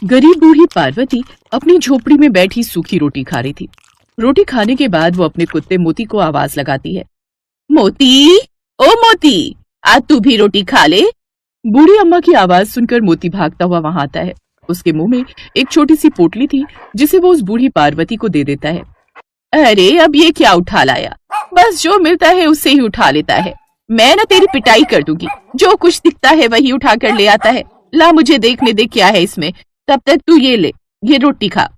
गरीब बूढ़ी पार्वती अपनी झोपड़ी में बैठी सूखी रोटी खा रही थी। रोटी खाने के बाद वो अपने कुत्ते मोती को आवाज लगाती है, मोती, ओ मोती, आज तू भी रोटी खा ले। बूढ़ी अम्मा की आवाज सुनकर मोती भागता हुआ वहां आता है। उसके मुंह में एक छोटी सी पोटली थी जिसे वो उस बूढ़ी पार्वती को दे देता है। अरे अब ये क्या उठा लाया, बस जो मिलता है उससे ही उठा लेता है। मैं ना तेरी पिटाई कर दूंगी, जो कुछ दिखता है वही उठा कर ले आता है। ला मुझे देखने दे क्या है इसमें, तब तक तू ये ले, ये रोटी खा।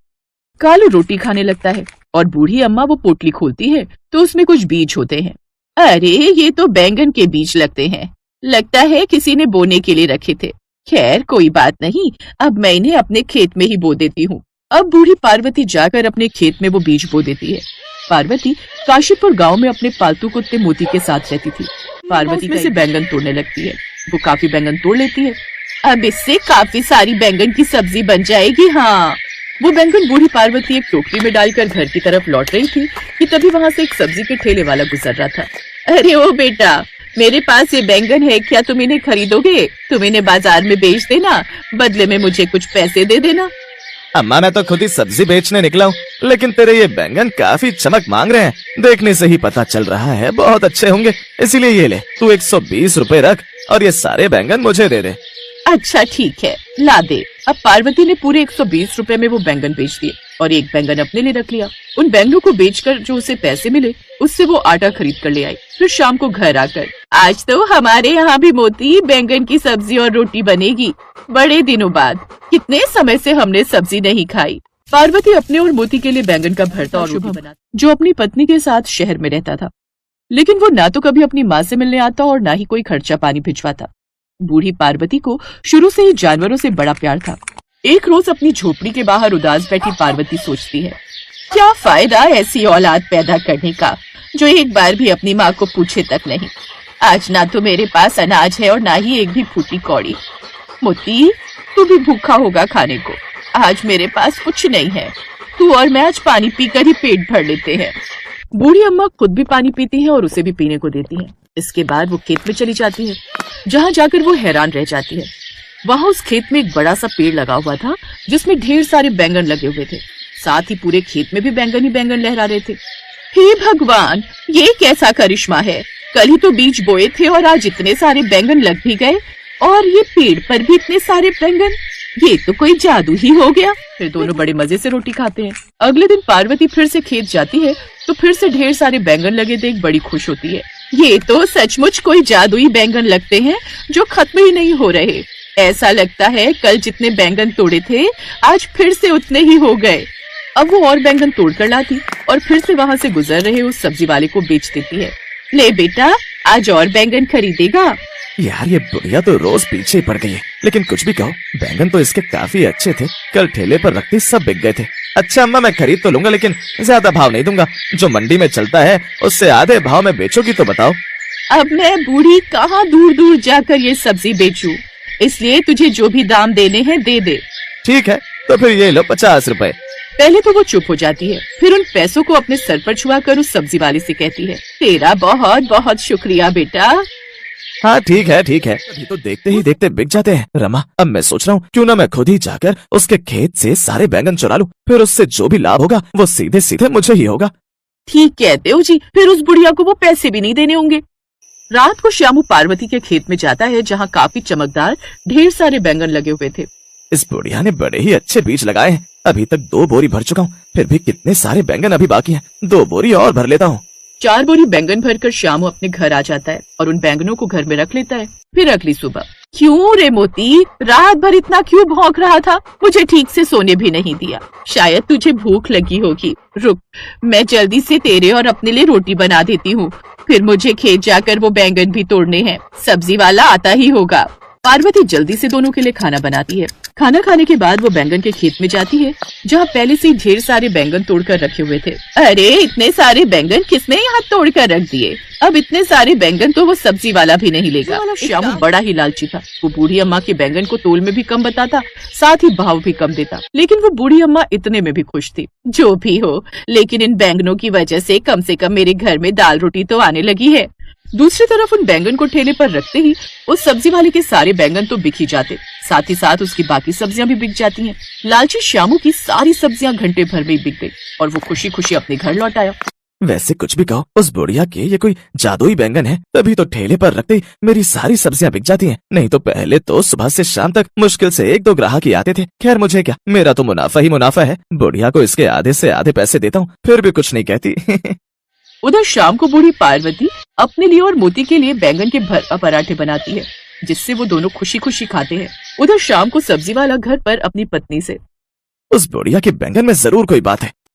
कालू रोटी खाने लगता है और बूढ़ी अम्मा वो पोटली खोलती है तो उसमें कुछ बीज होते हैं। अरे ये तो बैंगन के बीज लगते हैं, लगता है किसी ने बोने के लिए रखे थे। खैर कोई बात नहीं, अब मैं इन्हें अपने खेत में ही बो देती हूँ। अब बूढ़ी पार्वती जाकर अपने खेत में वो बीज बो देती है। पार्वती काशीपुर गांव में अपने पालतू कुत्ते मोती के साथ रहती थी। पार्वती में से बैंगन तोड़ने लगती है। वो काफी बैंगन तोड़ लेती है। अब इससे काफी सारी बैंगन की सब्जी बन जाएगी। हाँ, वो बैंगन बूढ़ी पार्वती एक टोकरी में डालकर घर की तरफ लौट रही थी कि तभी वहाँ से एक सब्जी के ठेले वाला गुजर रहा था। अरे ओ बेटा, मेरे पास ये बैंगन है, क्या तुम इन्हें खरीदोगे? तुम इन्हें बाजार में बेच देना, बदले में मुझे कुछ पैसे दे देना। अम्मा मैं तो खुद ही सब्जी बेचने निकला हूँ, लेकिन तेरे ये बैंगन काफी चमक मांग रहे हैं। देखने से ही पता चल रहा है बहुत अच्छे होंगे, इसीलिए ये ले, तू 120 रुपए रख और ये सारे बैंगन मुझे दे दे। अच्छा ठीक है, ला दे। अब पार्वती ने पूरे 120 रुपए में वो बैंगन बेच दिए और एक बैंगन अपने लिए रख लिया। उन बैंगनों को बेचकर जो उसे पैसे मिले उससे वो आटा खरीद कर ले आई। फिर शाम को घर आकर, आज तो हमारे यहाँ भी मोती बैंगन की सब्जी और रोटी बनेगी। बड़े दिनों बाद, कितने समय से हमने सब्जी नहीं खाई। पार्वती अपने और मोती के लिए बैंगन का भरता और रोटी बनाती, जो अपनी पत्नी के साथ शहर में रहता था। लेकिन वो ना तो कभी अपनी माँ से मिलने आता और ना ही कोई खर्चा पानी भिजवाता। बूढ़ी पार्वती को शुरू से ही जानवरों से बड़ा प्यार था। एक रोज अपनी झोपड़ी के बाहर उदास बैठी पार्वती सोचती है, क्या फायदा ऐसी औलाद पैदा करने का जो एक बार भी अपनी माँ को पूछे तक नहीं। आज ना तो मेरे पास अनाज है और ना ही एक भी फूटी कौड़ी। मोती, तू भी भूखा होगा खाने को। आज मेरे पास कुछ नहीं है, तू और मैं आज पानी पीकर ही पेट भर लेते हैं। बूढ़ी अम्मा खुद भी पानी पीती है और उसे भी पीने को देती है। इसके बाद वो खेत में चली जाती है, जहाँ जाकर वो हैरान रह जाती है। वहाँ उस खेत में एक बड़ा सा पेड़ लगा हुआ था जिसमें ढेर सारे बैंगन लगे हुए थे। साथ ही पूरे खेत में भी बैंगन ही बैंगन लहरा रहे थे। हे भगवान, ये कैसा करिश्मा है, कल ही तो बीज बोए थे और आज इतने सारे बैंगन लग भी गए और ये पेड़ पर भी इतने सारे बैंगन, ये तो कोई जादू ही हो गया। फिर दोनों बड़े मजे से रोटी खाते हैं। अगले दिन पार्वती फिर से खेत जाती है तो फिर से ढेर सारे बैंगन लगे देख बड़ी खुश होती है। ये तो सचमुच कोई जादुई बैंगन लगते हैं जो खत्म ही नहीं हो रहे। ऐसा लगता है कल जितने बैंगन तोड़े थे आज फिर से उतने ही हो गए। अब वो और बैंगन तोड़ कर लाती और फिर से वहाँ से गुजर रहे उस सब्जी वाले को बेच देती है। ले बेटा, आज और बैंगन खरीदेगा? यार ये बुढ़िया तो रोज पीछे पड़ गई है, लेकिन कुछ भी कहो बैंगन तो इसके काफी अच्छे थे। कल ठेले पर रखते सब बिक गए थे। अच्छा अम्मा, मैं खरीद तो लूंगा लेकिन ज्यादा भाव नहीं दूंगा। जो मंडी में चलता है उससे आधे भाव में बेचोगी तो बताओ। अब मैं बूढ़ी कहाँ दूर दूर जाकर ये सब्जी बेचूं, इसलिए तुझे जो भी दाम देने हैं दे दे। ठीक है, तो फिर ये लो 50 रुपए। पहले तो वो चुप हो जाती है, फिर उन पैसों को अपने सर पर छुआ कर उस सब्जी वाले से कहती है, तेरा बहुत बहुत शुक्रिया बेटा। हाँ ठीक है ठीक है, अभी तो देखते ही देखते बिक जाते हैं। रमा, अब मैं सोच रहा हूँ क्यों ना मैं खुद ही जाकर उसके खेत से सारे बैंगन चुरा लूं, फिर उससे जो भी लाभ होगा वो सीधे सीधे मुझे ही होगा। ठीक कहते हो जी, फिर उस बुढ़िया को वो पैसे भी नहीं देने होंगे। रात को श्यामू पार्वती के खेत में जाता है जहाँ काफी चमकदार ढेर सारे बैंगन लगे हुए थे। इस बुढ़िया ने बड़े ही अच्छे बीज लगाए हैं। अभी तक 2 बोरी भर चुका हूँ, फिर भी कितने सारे बैंगन अभी बाकी हैं। 2 बोरी और भर लेता हूँ। 4 बोरी बैंगन भरकर श्यामू अपने घर आ जाता है और उन बैंगनों को घर में रख लेता है। फिर अगली सुबह, क्यों रे मोती, रात भर इतना क्यों भौंक रहा था? मुझे ठीक से सोने भी नहीं दिया। शायद तुझे भूख लगी होगी। रुक, मैं जल्दी से तेरे और अपने लिए रोटी बना देती हूँ, फिर मुझे खेत जाकर वो बैंगन भी तोड़ने हैं। सब्जी वाला आता ही होगा। पार्वती जल्दी से दोनों के लिए खाना बनाती है। खाना खाने के बाद वो बैंगन के खेत में जाती है जहाँ पहले से ढेर सारे बैंगन तोड़कर रखे हुए थे। अरे इतने सारे बैंगन किसने यहाँ तोड़कर रख दिए? अब इतने सारे बैंगन तो वो सब्जी वाला भी नहीं लेगा। श्यामू बड़ा ही लालची था। वो बूढ़ी अम्मा के बैंगन को तोल में भी कम बताता, साथ ही भाव भी कम देता, लेकिन वो बूढ़ी अम्मा इतने में भी खुश थी। जो भी हो, लेकिन इन बैंगनों की वजह से कम मेरे घर में दाल रोटी तो आने लगी है। दूसरी तरफ उन बैंगन को ठेले पर रखते ही उस सब्जी वाले के सारे बैंगन तो बिक ही जाते, साथ ही साथ उसकी बाकी सब्जियां भी बिक जाती हैं। लालची श्यामू की सारी सब्जियां घंटे भर में ही बिक गई और वो खुशी खुशी अपने घर लौट आया। वैसे कुछ भी कहो, उस बुढ़िया के ये कोई जादुई बैंगन है, तभी तो ठेले पर रखते ही मेरी सारी सब्जियां बिक जाती हैं। नहीं तो पहले तो सुबह से शाम तक मुश्किल से 1-2 ग्राहक ही आते थे। खैर मुझे क्या, मेरा तो मुनाफा ही मुनाफा है। बुढ़िया को इसके आधे से आधे पैसे देता हूँ, फिर भी कुछ नहीं कहती। उधर शाम को बूढ़ी पार्वती अपने लिए और मोती के लिए बैंगन के भरवा पराठे बनाती है, जिससे वो दोनों खुशी खुशी खाते हैं। उधर शाम को सब्जी वाला घर पर अपनी पत्नी से, उस बुढ़िया के बैंगन में जरूर कोई बात है,